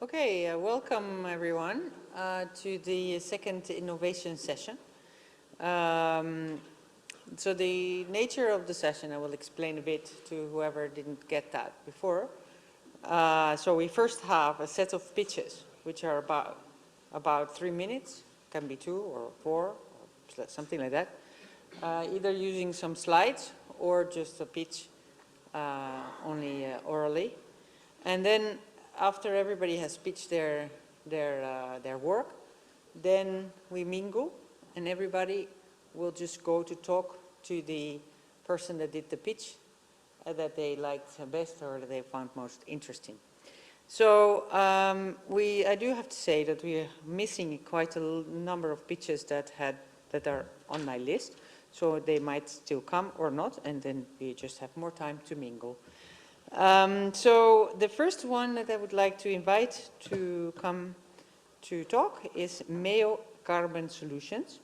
Okay, welcome everyone to the second innovation session. So the nature of the session I will explain a bit to whoever didn't get that before. So we first have a set of pitches which are about 3 minutes, can be 2 or 4 or something like that, either using some slides or just a pitch only orally. And then after everybody has pitched their work, then we mingle and everybody will just go to talk to the person that did the pitch that they liked best or that they found most interesting. So I do have to say that we are missing quite a number of pitches that are on my list. So they might still come or not, and then we just have more time to mingle. So the first one that I would like to invite to come to talk is Mayo Carbon Solutions,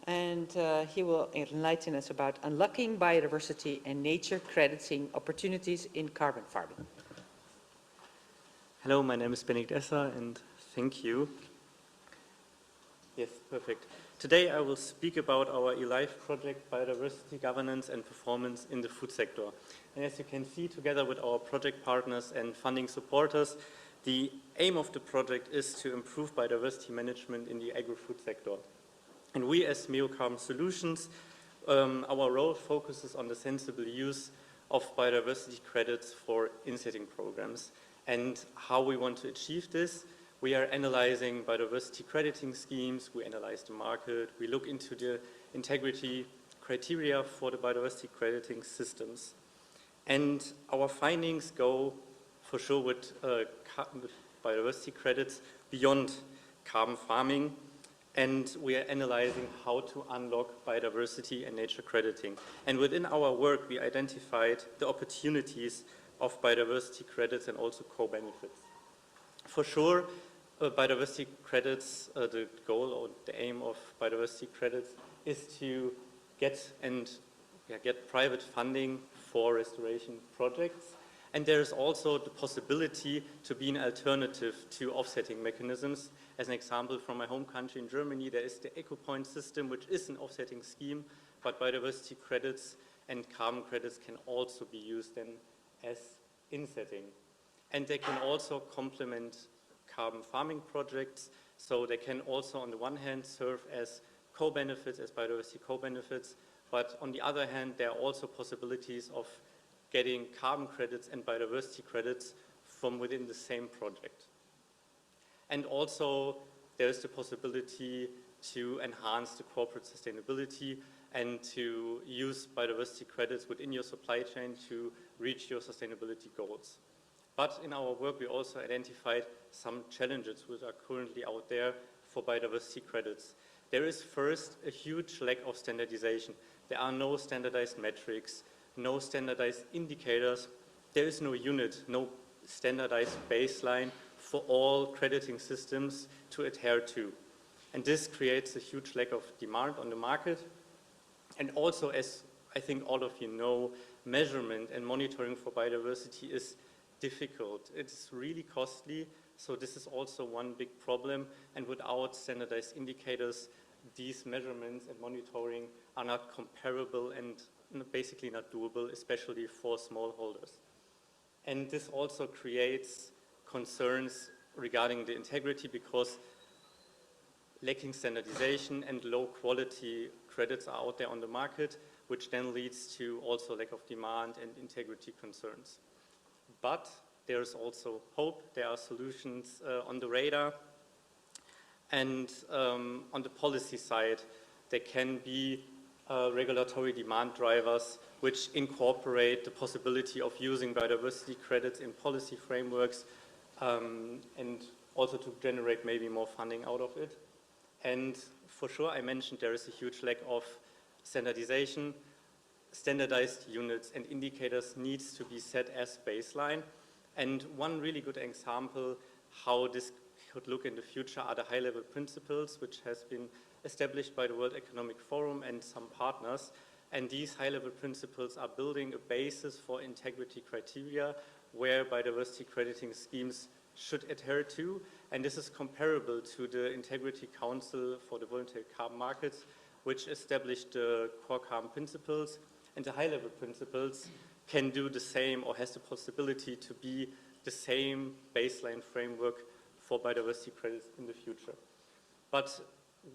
and he will enlighten us about unlocking biodiversity and nature crediting opportunities in carbon farming. Hello, my name is Benedikt Esser, and thank you. Yes, perfect. Today I will speak about our eLife project, Biodiversity, Governance and Performance in the Food Sector. And as you can see, together with our project partners and funding supporters, the aim of the project is to improve biodiversity management in the agri-food sector. And we as Mayo Carbon Solutions, our role focuses on the sensible use of biodiversity credits for insetting programs. And how we want to achieve this: we are analyzing biodiversity crediting schemes, we analyze the market, we look into the integrity criteria for the biodiversity crediting systems. And our findings go for sure with biodiversity credits beyond carbon farming, and we are analyzing how to unlock biodiversity and nature crediting. And within our work we identified the opportunities of biodiversity credits and also co-benefits. For sure, biodiversity credits, the goal or the aim of biodiversity credits is to get private funding for restoration projects. And there is also the possibility to be an alternative to offsetting mechanisms. As an example, from my home country in Germany, there is the EcoPoint system, which is an offsetting scheme, but biodiversity credits and carbon credits can also be used then as insetting. And they can also complement carbon farming projects, so they can also on the one hand serve as co-benefits, as biodiversity co-benefits, but on the other hand there are also possibilities of getting carbon credits and biodiversity credits from within the same project. And also there is the possibility to enhance the corporate sustainability and to use biodiversity credits within your supply chain to reach your sustainability goals. But in our work we also identified some challenges which are currently out there for biodiversity credits. There is first a huge lack of standardization. There are no standardized metrics, no standardized indicators. There is no unit, no standardized baseline for all crediting systems to adhere to. And this creates a huge lack of demand on the market. And also, as I think all of you know, measurement and monitoring for biodiversity is difficult. It's really costly, so this is also one big problem. And without standardized indicators, these measurements and monitoring are not comparable and basically not doable, especially for smallholders. And this also creates concerns regarding the integrity, because lacking standardization and low quality credits are out there on the market, which then leads to also lack of demand and integrity concerns. But there is also hope. There are solutions on the radar. And on the policy side, there can be regulatory demand drivers which incorporate the possibility of using biodiversity credits in policy frameworks, and also to generate maybe more funding out of it. And for sure, I mentioned there is a huge lack of standardization. Standardized units and indicators needs to be set as baseline. And one really good example how this could look in the future are the high-level principles, which has been established by the World Economic Forum and some partners. And these high-level principles are building a basis for integrity criteria where biodiversity crediting schemes should adhere to, and this is comparable to the Integrity Council for the Voluntary Carbon Markets, which established the core carbon principles, and the high-level principles can do the same or has the possibility to be the same baseline framework for biodiversity credits in the future. But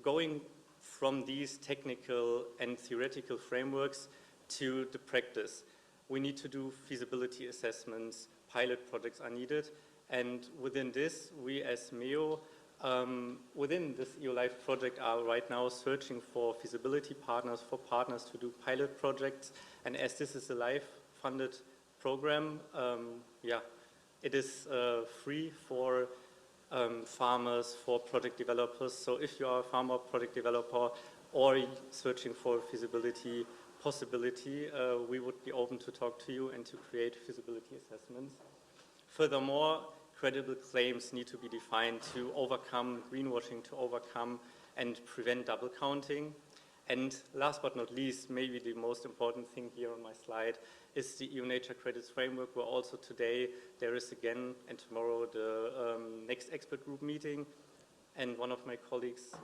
going from these technical and theoretical frameworks to the practice, we need to do feasibility assessments, pilot projects are needed, and within this, we as MEO, within this EU Life project are right now searching for feasibility partners, for partners to do pilot projects, and as this is a LIFE-funded program, it is free for farmers, for project developers. So if you are a farmer, project developer, or searching for feasibility possibility, we would be open to talk to you and to create feasibility assessments. Furthermore, credible claims need to be defined to overcome greenwashing, to overcome and prevent double counting. And last but not least, maybe the most important thing here on my slide is the EU Nature Credits Framework, where also today there is again, and tomorrow, the next expert group meeting. And one of my colleagues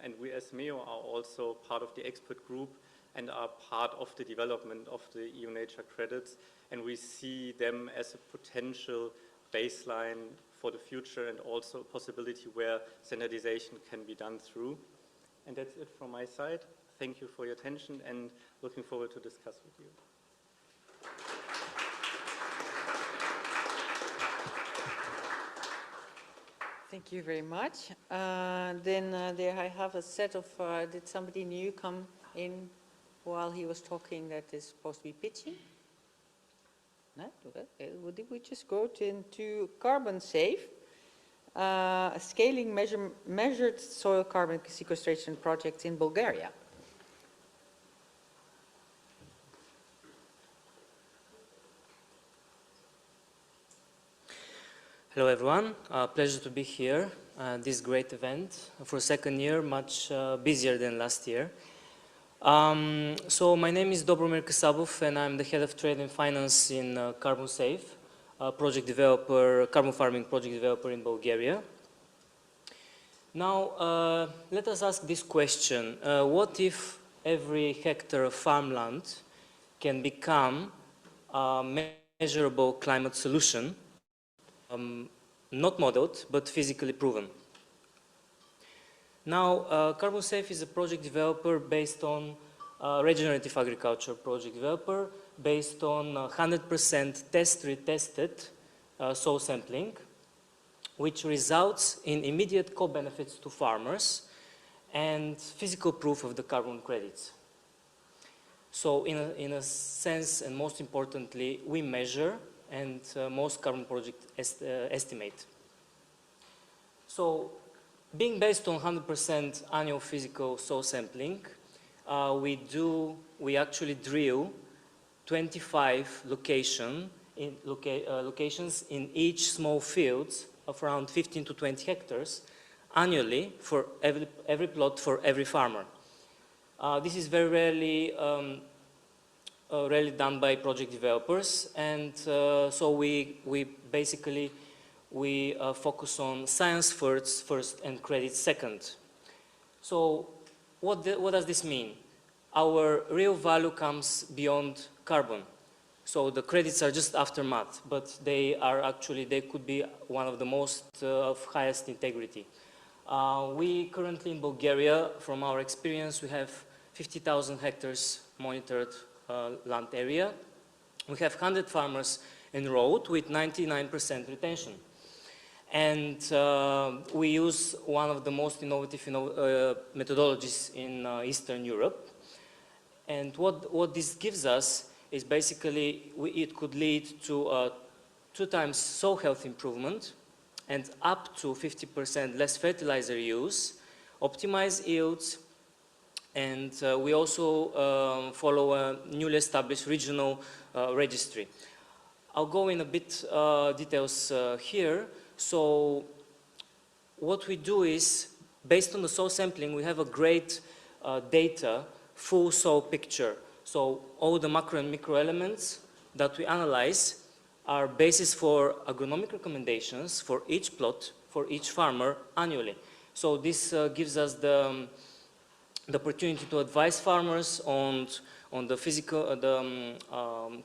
and we as MEO are also part of the expert group and are part of the development of the EU Nature Credits. And we see them as a potential baseline for the future and also a possibility where standardization can be done through. And that's it from my side. Thank you for your attention and looking forward to discuss with you. Thank you very much. There I have a set of, did somebody new come in while he was talking that is supposed to be pitching? No? Okay. Did we just go into carbon safe? Scaling measured soil carbon sequestration projects in Bulgaria. Hello everyone, pleasure to be here at this great event for second year, much busier than last year. So my name is Dobromir Kasabov and I'm the head of trade and finance in Carbon Safe, project developer, carbon farming project developer in Bulgaria. Now let us ask this question, what if every hectare of farmland can become a measurable climate solution? Not modeled, but physically proven. Now, Carbon Safe is a project developer based on regenerative agriculture project developer based on 100% test-retested soil sampling, which results in immediate co-benefits to farmers and physical proof of the carbon credits. So in a sense, and most importantly, we measure and most carbon projects estimate. So being based on 100% annual physical soil sampling, we actually drill 25 locations in each small fields of around 15 to 20 hectares annually for every plot for every farmer. This is very rarely done by project developers, and so we basically focus on science first and credit second. So what does this mean? Our real value comes beyond carbon. So the credits are just aftermath, but they could be one of the most of highest integrity. We currently in Bulgaria, from our experience, we have 50,000 hectares monitored land area. We have 100 farmers enrolled with 99% retention. And we use one of the most innovative methodologies in Eastern Europe. And what this gives us is basically, it could lead to 2 times soil health improvement and up to 50% less fertilizer use, optimized yields, and we also follow a newly established regional registry. I'll go in a bit details here. So what we do is, based on the soil sampling, we have a great data, full soil picture. So all the macro and micro elements that we analyze are basis for agronomic recommendations for each plot, for each farmer annually. So this gives us the opportunity to advise farmers on the physical,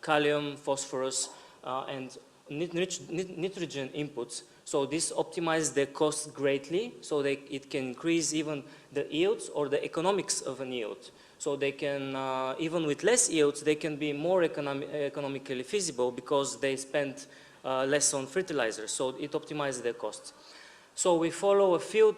kalium, phosphorus, and nitrogen inputs. So this optimizes their costs greatly, so it can increase even the yields or the economics of an yield. So they can, even with less yields, they can be more economically feasible because they spend less on fertilizers. So it optimizes their costs. So we follow a field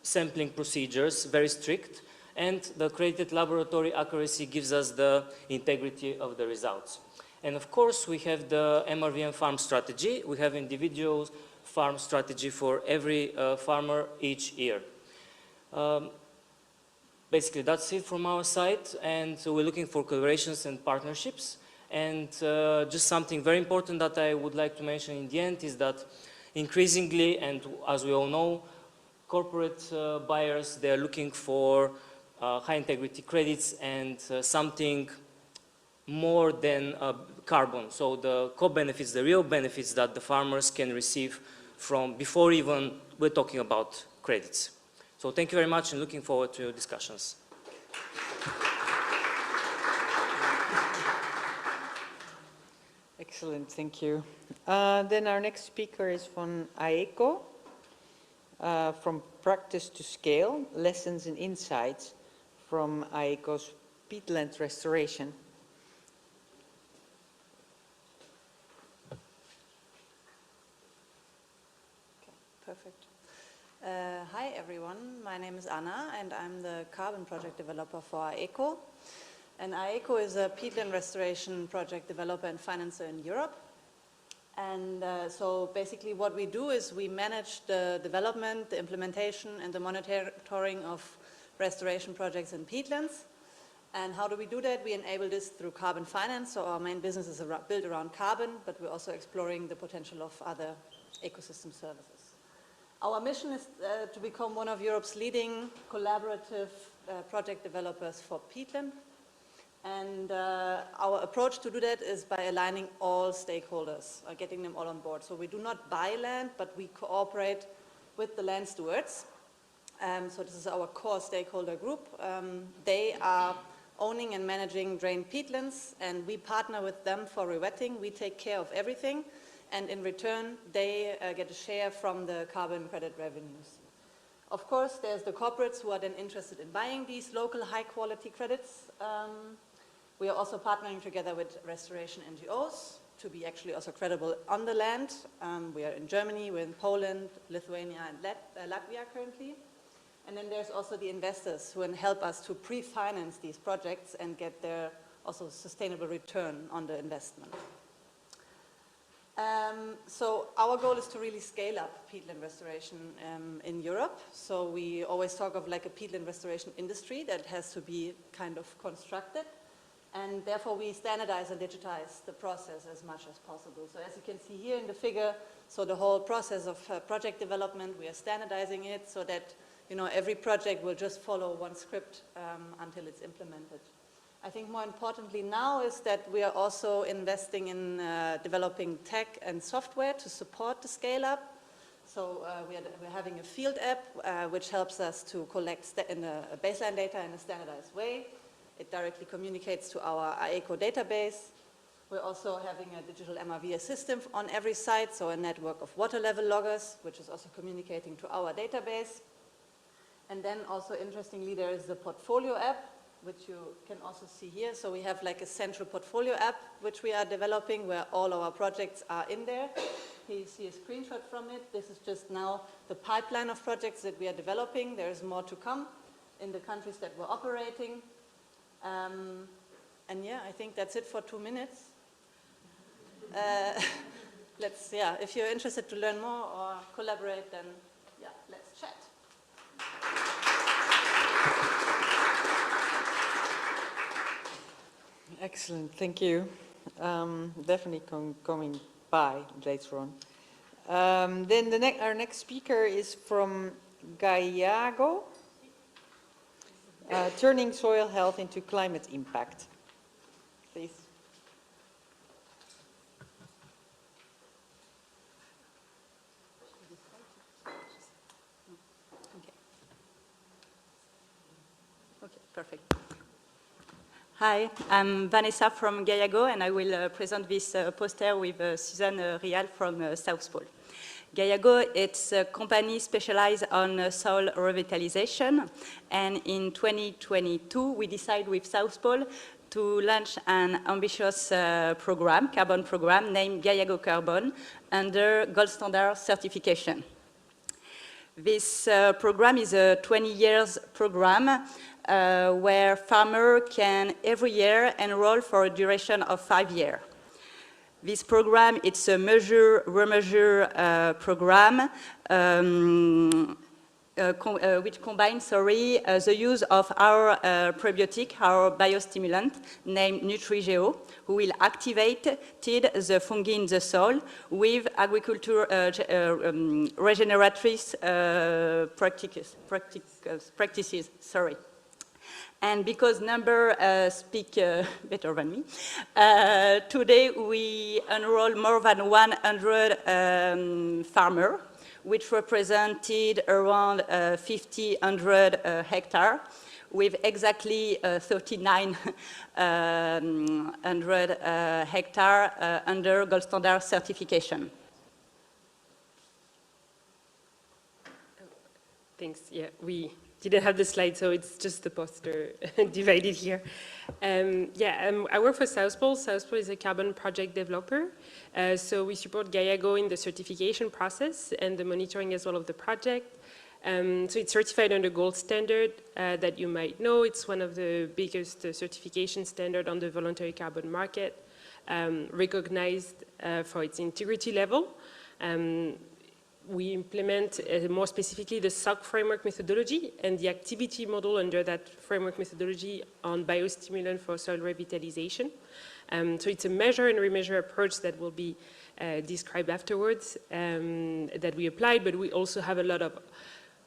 sampling procedures, very strict, and the accredited laboratory accuracy gives us the integrity of the results. And of course, we have the MRVM farm strategy. We have individual farm strategy for every farmer each year. Basically, that's it from our side, and so we're looking for collaborations and partnerships. And just something very important that I would like to mention in the end is that increasingly, and as we all know, corporate buyers, they're looking for high integrity credits and something more than carbon. So the co-benefits, the real benefits that the farmers can receive from before even we're talking about credits. So thank you very much and looking forward to your discussions. Excellent, thank you. Then our next speaker is from AECO, from Practice to Scale, Lessons and Insights from AECO's peatland restoration. Okay, perfect. Hi everyone, my name is Anna and I'm the carbon project developer for AECO. And AECO is a peatland restoration project developer and financer in Europe. And so basically what we do is we manage the development, the implementation and the monitoring of restoration projects in peatlands. And how do we do that? We enable this through carbon finance. So our main business is built around carbon, but we're also exploring the potential of other ecosystem services. Our mission is to become one of Europe's leading collaborative project developers for peatland. And our approach to do that is by aligning all stakeholders, getting them all on board. So we do not buy land, but we cooperate with the land stewards. So this is our core stakeholder group. They are owning and managing drained peatlands, and we partner with them for rewetting. We take care of everything, and in return, they get a share from the carbon credit revenues. Of course, there's the corporates who are then interested in buying these local high-quality credits. We are also partnering together with restoration NGOs to be actually also credible on the land. We are in Germany, we're in Poland, Lithuania, and Latvia currently. And then there's also the investors who help us to pre-finance these projects and get their also sustainable return on the investment. So our goal is to really scale up peatland restoration in Europe. So we always talk of like a peatland restoration industry that has to be kind of constructed. And therefore we standardize and digitize the process as much as possible. So as you can see here in the figure, so the whole process of project development, we are standardizing it so that every project will just follow one script until it's implemented. I think more importantly now is that we are also investing in developing tech and software to support the scale up. So we're having a field app which helps us to collect baseline data in a standardized way. It directly communicates to our AECO database. We're also having a digital MRV system on every site, so a network of water level loggers, which is also communicating to our database. And then also interestingly, there is the portfolio app, which you can also see here. So we have like a central portfolio app, which we are developing, where all our projects are in there. Here you see a screenshot from it. This is just now the pipeline of projects that we are developing. There is more to come in the countries that we're operating. And yeah, I think that's it for 2 minutes. If you're interested to learn more or collaborate, then yeah, let's chat. Excellent, thank you. Definitely coming by later on. Then our next speaker is from Gallego, turning soil health into climate impact. Please. Okay, perfect. Hi, I'm Vanessa from Gaillago, and I will present this poster with Suzanne Rial from South Pole. Gaillago, it's a company specialized on soil revitalization, and in 2022, we decided with South Pole to launch an ambitious program, carbon program, named Gaillago Carbon, under Gold Standard certification. This program is a 20 years program where farmers can every year enroll for a duration of 5 years. This program, it's a measure-remeasure program which combines, the use of our prebiotic, our biostimulant, named NutriGeo, who will activate the fungi in the soil with agriculture regenerative practices. Sorry. And because numbers speak better than me, today we enroll more than 100 farmers, which represented around 1,500 hectares, with exactly 3,900 hectares under Gold Standard certification. Thanks. Yeah, we didn't have the slide, so it's just the poster divided here. I work for South Pole. South Pole is a carbon project developer. So we support Gaillago in the certification process and the monitoring as well of the project. So it's certified under Gold Standard that you might know. It's one of the biggest certification standard on the voluntary carbon market, recognized for its integrity level. We implement more specifically the SOC framework methodology and the activity model under that framework methodology on biostimulant for soil revitalization. So it's a measure and remeasure approach that will be described afterwards that we applied, but we also have a lot of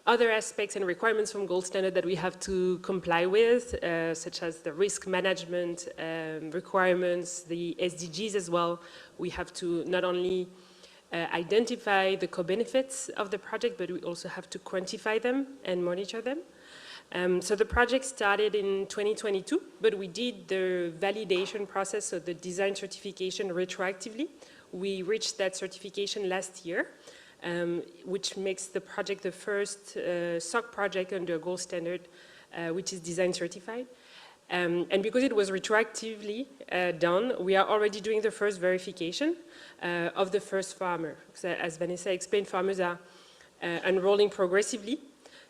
other aspects and requirements from Gold Standard that we have to comply with, such as the risk management requirements, the SDGs as well. We have to not only identify the co-benefits of the project, but we also have to quantify them and monitor them. So the project started in 2022, but we did the validation process, so the design certification retroactively. We reached that certification last year, which makes the project the first SOC project under Gold Standard, which is design certified. And because it was retroactively done, we are already doing the first verification of the first farmer. So as Vanessa explained, farmers are enrolling progressively.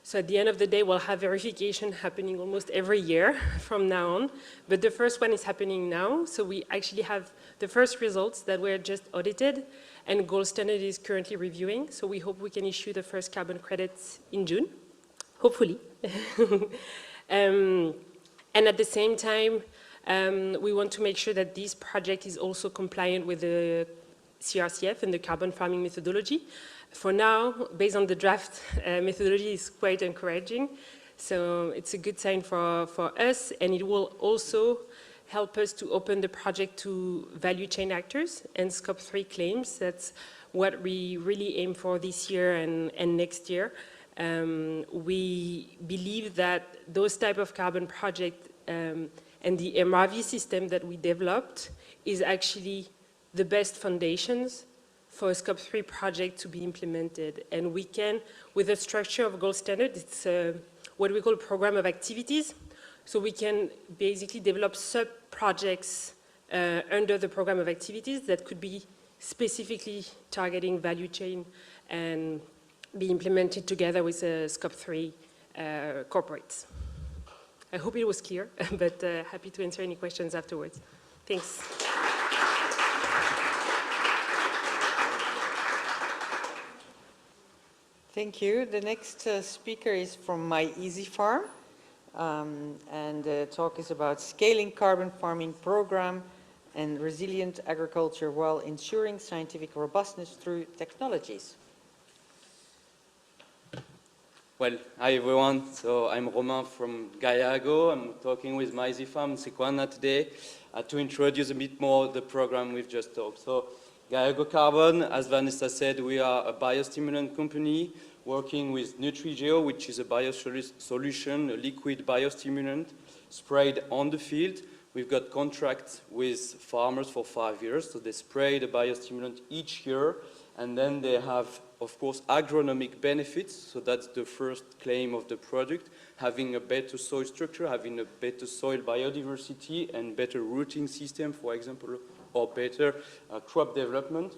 So at the end of the day, we'll have verification happening almost every year from now on. But the first one is happening now. So we actually have the first results that were just audited, and Gold Standard is currently reviewing. So we hope we can issue the first carbon credits in June, hopefully. And at the same time, we want to make sure that this project is also compliant with the CRCF and the carbon farming methodology. For now, based on the draft methodology, is quite encouraging. So it's a good sign for us, and it will also help us to open the project to value chain actors and Scope 3 claims. That's what we really aim for this year and next year. We believe that those type of carbon project and the MRV system that we developed is actually the best foundations for a Scope 3 project to be implemented. And we can, with the structure of Gold Standard, it's what we call a program of activities. So we can basically develop sub-projects under the program of activities that could be specifically targeting value chain and be implemented together with Scope 3 corporates. I hope it was clear, but happy to answer any questions afterwards. Thanks. Thank you. The next speaker is from My Easy Farm, and the talk is about scaling carbon farming program and resilient agriculture while ensuring scientific robustness through technologies. Well, hi everyone. So I'm Romain from Gaillago. I'm talking with My Easy Farm Sequana today to introduce a bit more the program we've just talked. So Gaiago Carbon, as Vanessa said, we are a biostimulant company working with Nutrigeo, which is a biosolution, a liquid biostimulant sprayed on the field. We've got contracts with farmers for 5 years, so they spray the biostimulant each year, and then they have, of course, agronomic benefits, so that's the first claim of the product, having a better soil structure, having a better soil biodiversity, and better rooting system, for example, or better crop development.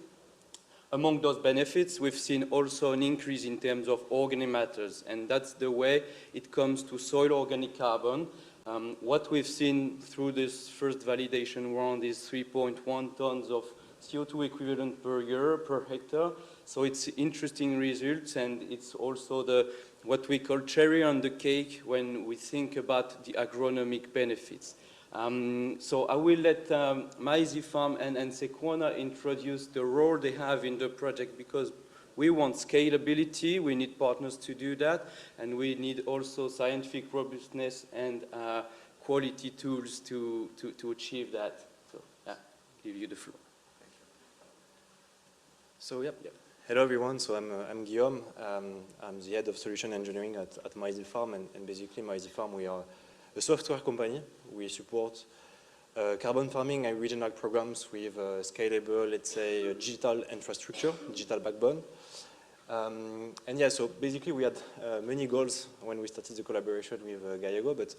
Among those benefits, we've seen also an increase in terms of organic matters, and that's the way it comes to soil organic carbon. What we've seen through this first validation round is 3.1 tons of CO2 equivalent per year, per hectare. So it's interesting results, and it's also what we call cherry on the cake when we think about the agronomic benefits. So I will let Maize Farm and Sequana introduce the role they have in the project, because we want scalability, we need partners to do that, and we need also scientific robustness and quality tools to achieve that. So, yeah, give you the floor. So, yep. Hello everyone, so I'm Guillaume. I'm the head of solution engineering at Maize Farm, and basically Maize Farm, we are a software company. We support carbon farming and regional programs with scalable, let's say, digital infrastructure, digital backbone. And yeah, so basically we had many goals when we started the collaboration with Gaiago, but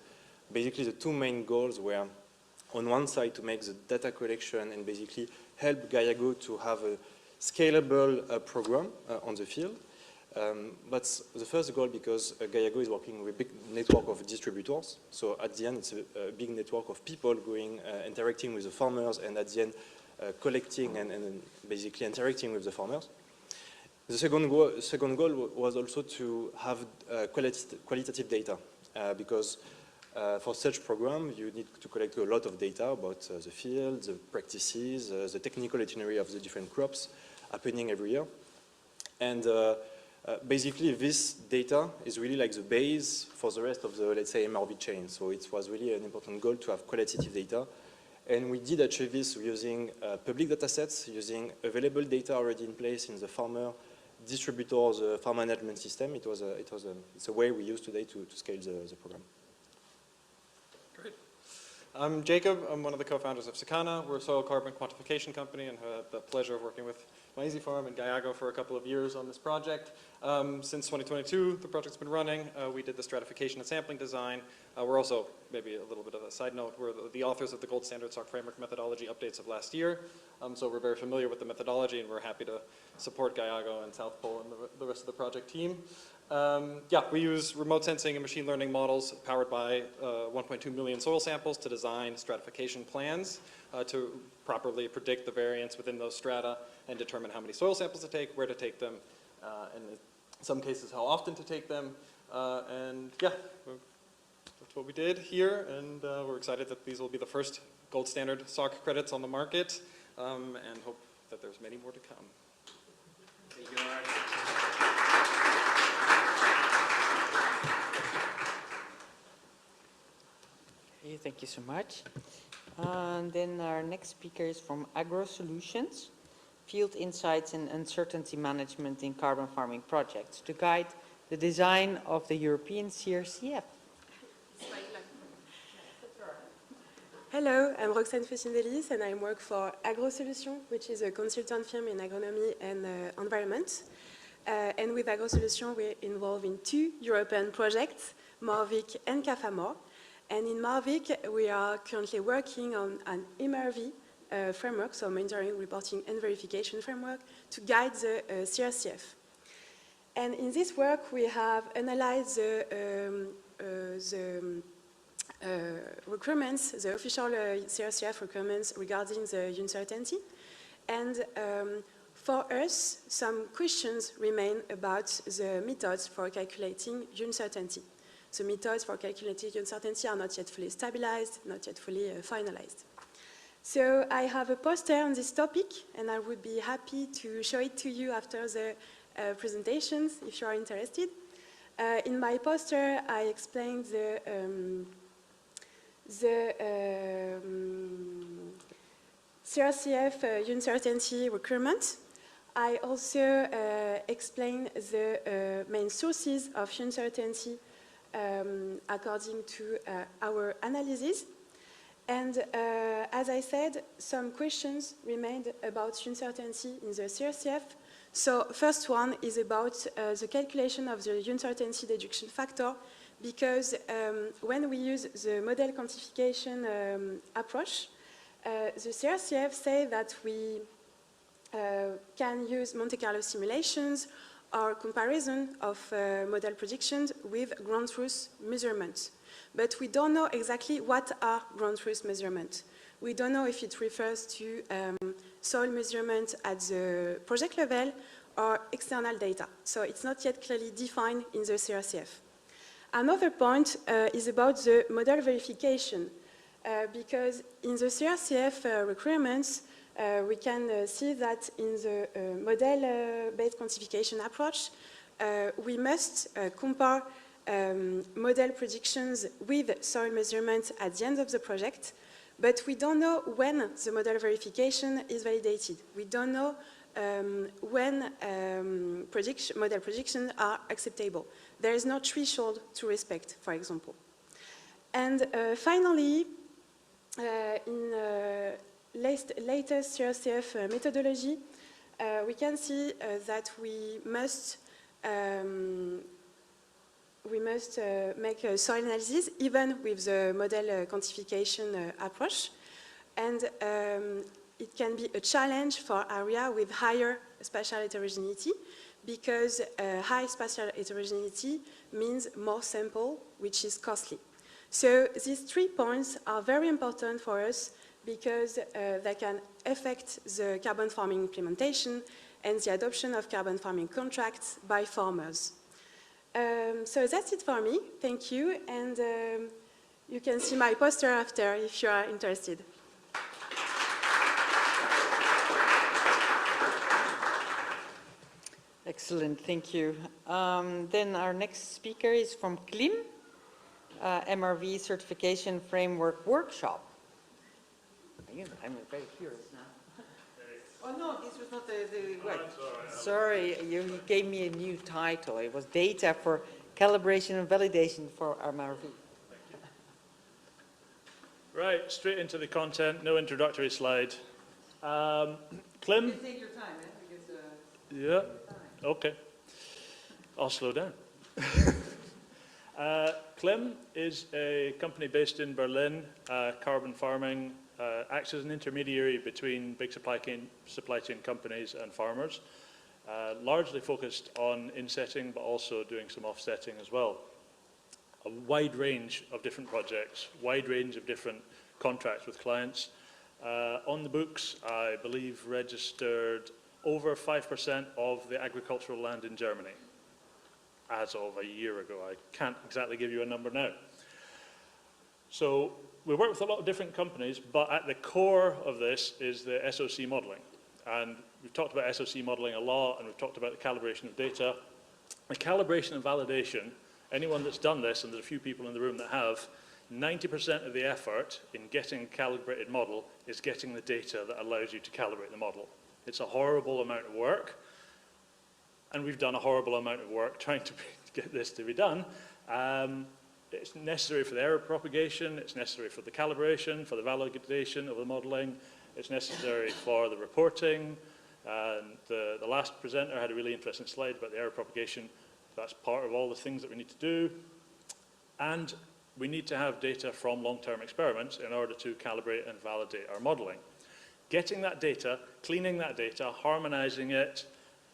basically the two main goals were, on one side, to make the data collection and basically help Gaiago to have a scalable program on the field. That's the first goal, because Gaiago is working with a big network of distributors. So at the end, it's a big network of people going, interacting with the farmers, and at the end, collecting and basically interacting with the farmers. The second goal was also to have qualitative data, because for such program, you need to collect a lot of data about the field, the practices, the technical itinerary of the different crops happening every year. And basically, this data is really like the base for the rest of the, let's say, MRV chain. So it was really an important goal to have qualitative data. And we did achieve this using public data sets, using available data already in place in the farmer, distributors, farm management system. It's a way we use today to scale the program. Great. I'm Jacob. I'm one of the co-founders of Sequana. We're a soil carbon quantification company, and had the pleasure of working with Maize Farm and Gaiago for a couple of years on this project. Since 2022, the project's been running. We did the stratification and sampling design. We're also, maybe a little bit of a side note, we're the authors of the Gold Standard SOC Framework methodology updates of last year. So we're very familiar with the methodology, and we're happy to support Gaiago and South Pole and the rest of the project team. Yeah, we use remote sensing and machine learning models powered by 1.2 million soil samples to design stratification plans to properly predict the variance within those strata and determine how many soil samples to take, where to take them, and in some cases how often to take them. And yeah, that's what we did here, and we're excited that these will be the first gold standard SOC credits on the market, and hope that there's many more to come. Thank you. Okay, thank you so much. And then our next speaker is from AgroSolutions, Field Insights and Uncertainty Management in Carbon Farming Projects, to guide the design of the European CRCF. Hello, I'm Roxane Fessindelis, and I work for AgroSolutions, which is a consultant firm in agronomy and environment. And with AgroSolutions, we're involved in 2 European projects, Marvic and CAFAMOR. And in Marvic, we are currently working on an MRV framework, so monitoring, reporting, and verification framework, to guide the CRCF. And in this work, we have analyzed the requirements, the official CRCF requirements regarding the uncertainty. And for us, some questions remain about the methods for calculating uncertainty. The methods for calculating uncertainty are not yet fully stabilized, not yet fully finalized. So I have a poster on this topic, and I would be happy to show it to you after the presentations, if you are interested. In my poster, I explained CRCF uncertainty requirement. I also explain the main sources of uncertainty according to our analysis. And as I said, some questions remained about uncertainty in the CRCF. So first one is about the calculation of the uncertainty deduction factor, because when we use the model quantification approach, the CRCF say that we can use Monte Carlo simulations or comparison of model predictions with ground truth measurements. But we don't know exactly what are ground truth measurements. We don't know if it refers to soil measurement at the project level or external data. So it's not yet clearly defined in the CRCF. Another point is about the model verification, because in the CRCF requirements, we can see that in the model-based quantification approach, we must compare model predictions with soil measurements at the end of the project, but we don't know when the model verification is validated. We don't know when model predictions are acceptable. There is no threshold to respect, for example. And finally, in latest CRCF methodology, we can see that we must make a soil analysis even with the model quantification approach. And it can be a challenge for area with higher spatial heterogeneity, because high spatial heterogeneity means more sample, which is costly. So these 3 points are very important for us, because they can affect the carbon farming implementation and the adoption of carbon farming contracts by farmers. So that's it for me. Thank you. And you can see my poster after if you are interested. Excellent, thank you. Then our next speaker is from CLIM, MRV Certification Framework Workshop. I'm very curious now. Oh no, this was not the work. Sorry, you gave me a new title. It was Data for Calibration and Validation for MRV. Right, straight into the content, no introductory slide. CLIM? Take your time, because, yeah, okay. I'll slow down. CLIM is a company based in Berlin, carbon farming, acts as an intermediary between big supply chain companies and farmers, largely focused on insetting, but also doing some offsetting as well. A wide range of different projects, wide range of different contracts with clients. On the books, I believe registered over 5% of the agricultural land in Germany as of a year ago. I can't exactly give you a number now. So we work with a lot of different companies, but at the core of this is the SOC modeling. And we've talked about SOC modeling a lot, and we've talked about the calibration of data. The calibration and validation, anyone that's done this, and there's a few people in the room that have, 90% of the effort in getting a calibrated model is getting the data that allows you to calibrate the model. It's a horrible amount of work, and we've done a horrible amount of work trying to get this to be done. It's necessary for the error propagation, it's necessary for the calibration, for the validation of the modeling, it's necessary for the reporting. The last presenter had a really interesting slide about the error propagation. That's part of all the things that we need to do. And we need to have data from long-term experiments in order to calibrate and validate our modeling. Getting that data, cleaning that data, harmonizing it,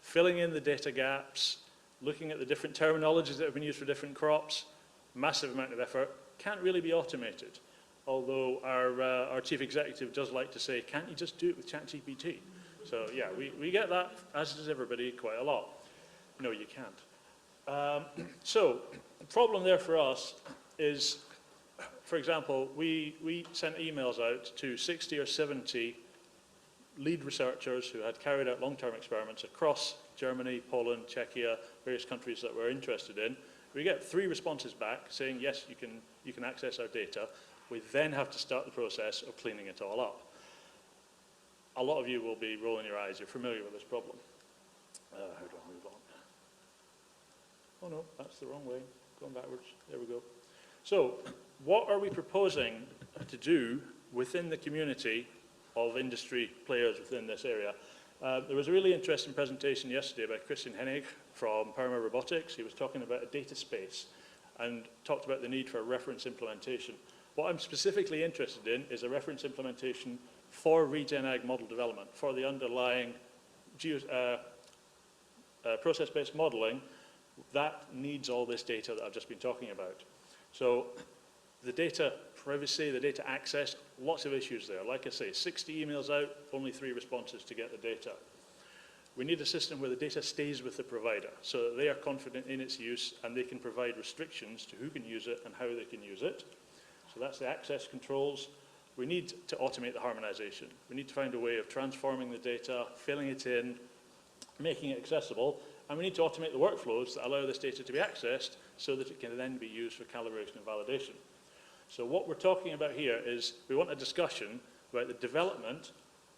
filling in the data gaps, looking at the different terminologies that have been used for different crops, massive amount of effort, can't really be automated. Although our chief executive does like to say, can't you just do it with ChatGPT? So yeah, we get that, as does everybody, quite a lot. No, you can't. So the problem there for us is, for example, we sent emails out to 60 or 70 lead researchers who had carried out long-term experiments across Germany, Poland, Czechia, various countries that we're interested in. We get 3 responses back saying, yes, you can access our data. We then have to start the process of cleaning it all up. a lot of you will be rolling your eyes. You're familiar with this problem. How do I move on? Oh no, that's the wrong way. Going backwards. There we go. So, what are we proposing to do within the community of industry players within this area? There was a really interesting presentation yesterday by Christian Hennig from Parma Robotics. He was talking about a data space and talked about the need for a reference implementation. What I'm specifically interested in is a reference implementation for RegenAg model development, for the underlying process-based modeling that needs all this data that I've just been talking about. So the data privacy, the data access, lots of issues there. Like I say, 60 emails out, only 3 responses to get the data. We need a system where the data stays with the provider so that they are confident in its use and they can provide restrictions to who can use it and how they can use it. So that's the access controls. We need to automate the harmonization. We need to find a way of transforming the data, filling it in, making it accessible, and we need to automate the workflows that allow this data to be accessed so that it can then be used for calibration and validation. So what we're talking about here is we want a discussion about the development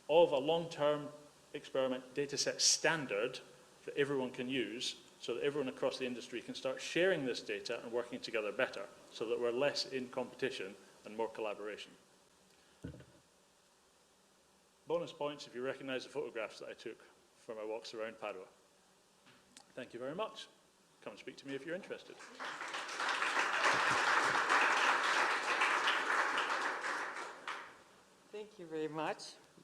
of a long-term experiment dataset standard that everyone can use so that everyone across the industry can start sharing this data and working together better so that we're less in competition and more collaboration. Bonus points if you recognize the photographs that I took for my walks around Padova. Thank you very much. Come and speak to me if you're interested. Thank you very much.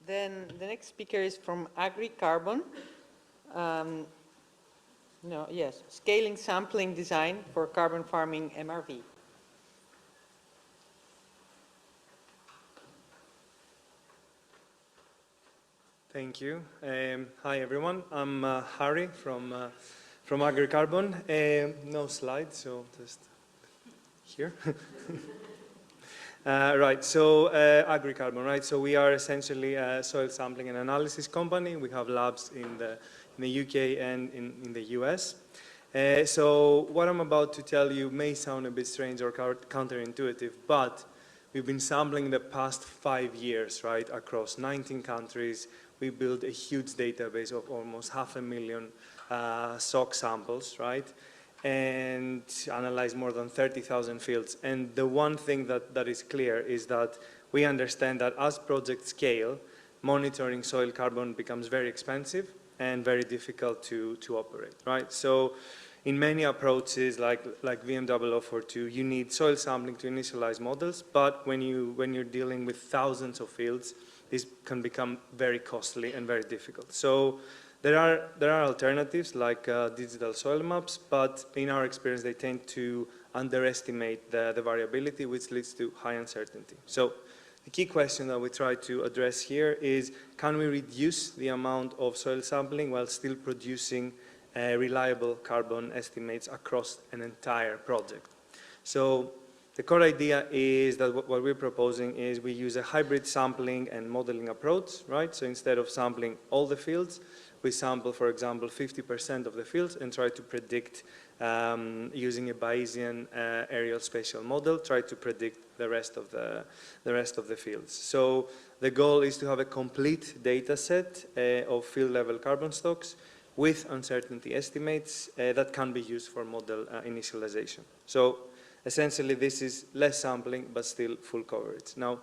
Then the next speaker is from AgriCarbon. Scaling sampling design for carbon farming MRV. Thank you. Hi everyone. I'm Harry from AgriCarbon. No slides, so just here. Right, so AgriCarbon, right? So we are essentially a soil sampling and analysis company. We have labs in the UK and in the US. So what I'm about to tell you may sound a bit strange or counterintuitive, but we've been sampling the past 5 years, right, across 19 countries. We built a huge database of almost 500,000 SOC samples, right? And analyze more than 30,000 fields. And the one thing that is clear is that we understand that as projects scale, monitoring soil carbon becomes very expensive and very difficult to operate, right? So in many approaches like VM0042, you need soil sampling to initialize models, but when you're dealing with thousands of fields, this can become very costly and very difficult. So there are alternatives like digital soil maps, but in our experience, they tend to underestimate the variability, which leads to high uncertainty. So the key question that we try to address here is, can we reduce the amount of soil sampling while still producing reliable carbon estimates across an entire project? So the core idea is that what we're proposing is we use a hybrid sampling and modeling approach, right? So instead of sampling all the fields, we sample, for example, 50% of the fields and try to predict, using a Bayesian aerial spatial model, try to predict the rest of the fields. So the goal is to have a complete data set of field level carbon stocks with uncertainty estimates that can be used for model initialization. So essentially, this is less sampling, but still full coverage. Now,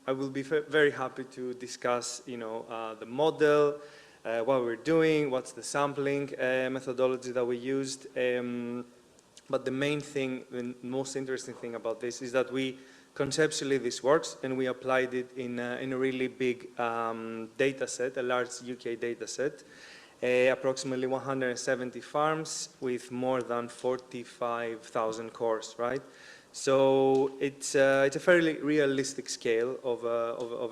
I will be very happy to discuss, the model, what we're doing, what's the sampling methodology that we used. But the main thing, the most interesting thing about this is that conceptually this works, and we applied it in a really big data set, a large UK data set. Approximately 170 farms with more than 45,000 cores, right? So it's a fairly realistic scale of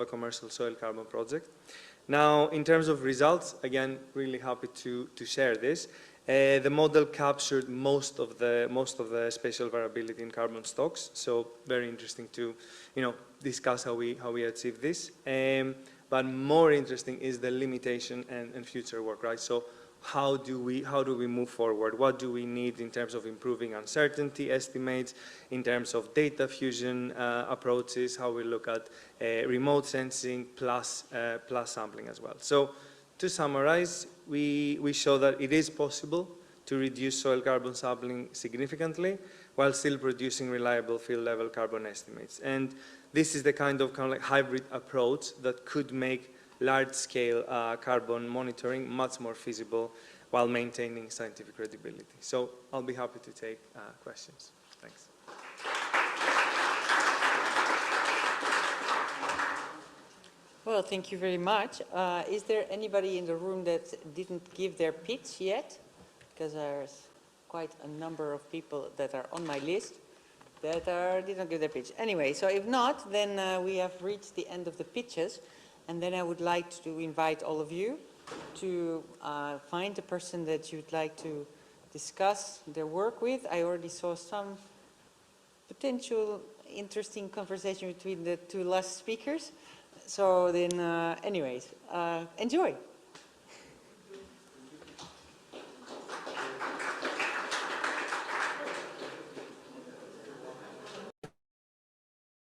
a commercial soil carbon project. Now, in terms of results, again, really happy to share this. The model captured most of the spatial variability in carbon stocks. So very interesting to, discuss how we achieve this. But more interesting is the limitation and future work, right? So how do we move forward? What do we need in terms of improving uncertainty estimates, in terms of data fusion approaches, how we look at remote sensing plus sampling as well. So to summarize, we show that it is possible to reduce soil carbon sampling significantly while still producing reliable field level carbon estimates. And this is the kind of like hybrid approach that could make large-scale carbon monitoring much more feasible while maintaining scientific credibility. So I'll be happy to take questions. Thanks. Well, thank you very much. Is there anybody in the room that didn't give their pitch yet? Because there's quite a number of people that are on my list that didn't give their pitch. Anyway, so if not, then we have reached the end of the pitches. And then I would like to invite all of you to find the person that you'd like to discuss their work with. I already saw some potential interesting conversation between the two last speakers. So then, anyways, enjoy.